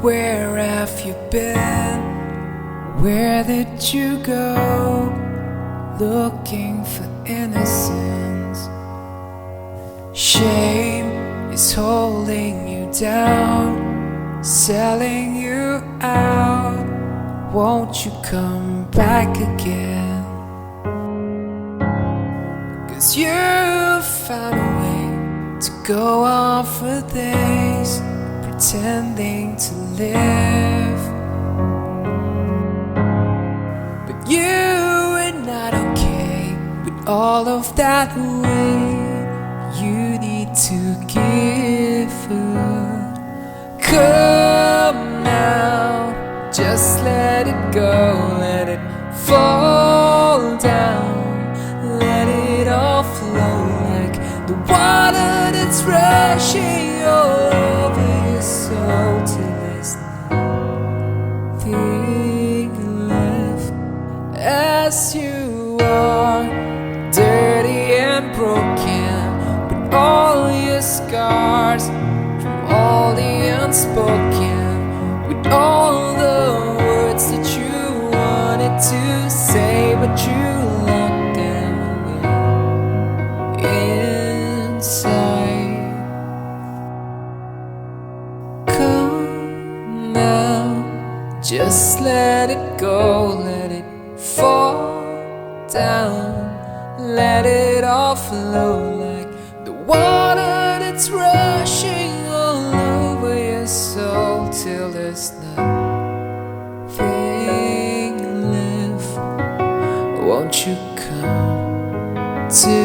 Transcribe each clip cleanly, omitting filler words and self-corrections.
Where have you been? Where did you go? Looking for innocence. Shame is holding you down, selling you out. Won't you come back again? 'Cause you found a way to go on for days, pretending to live. But you are not okay with all of that weight you need to give up. Come now, just let it go, let it fall down, let it all flow like the water that's rushing all over your soul till there's nothing left. As you are, dirty and broken, but all your scars from all the unspoken, with all the words that you wanted to say, but you locked them away inside. Come now, just let it go, let it fall down, let it all flow like the water that's rushing all over your soul till there's nothing left. Won't you come to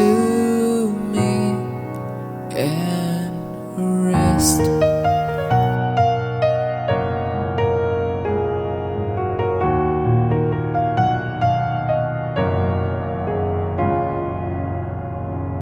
me and rest?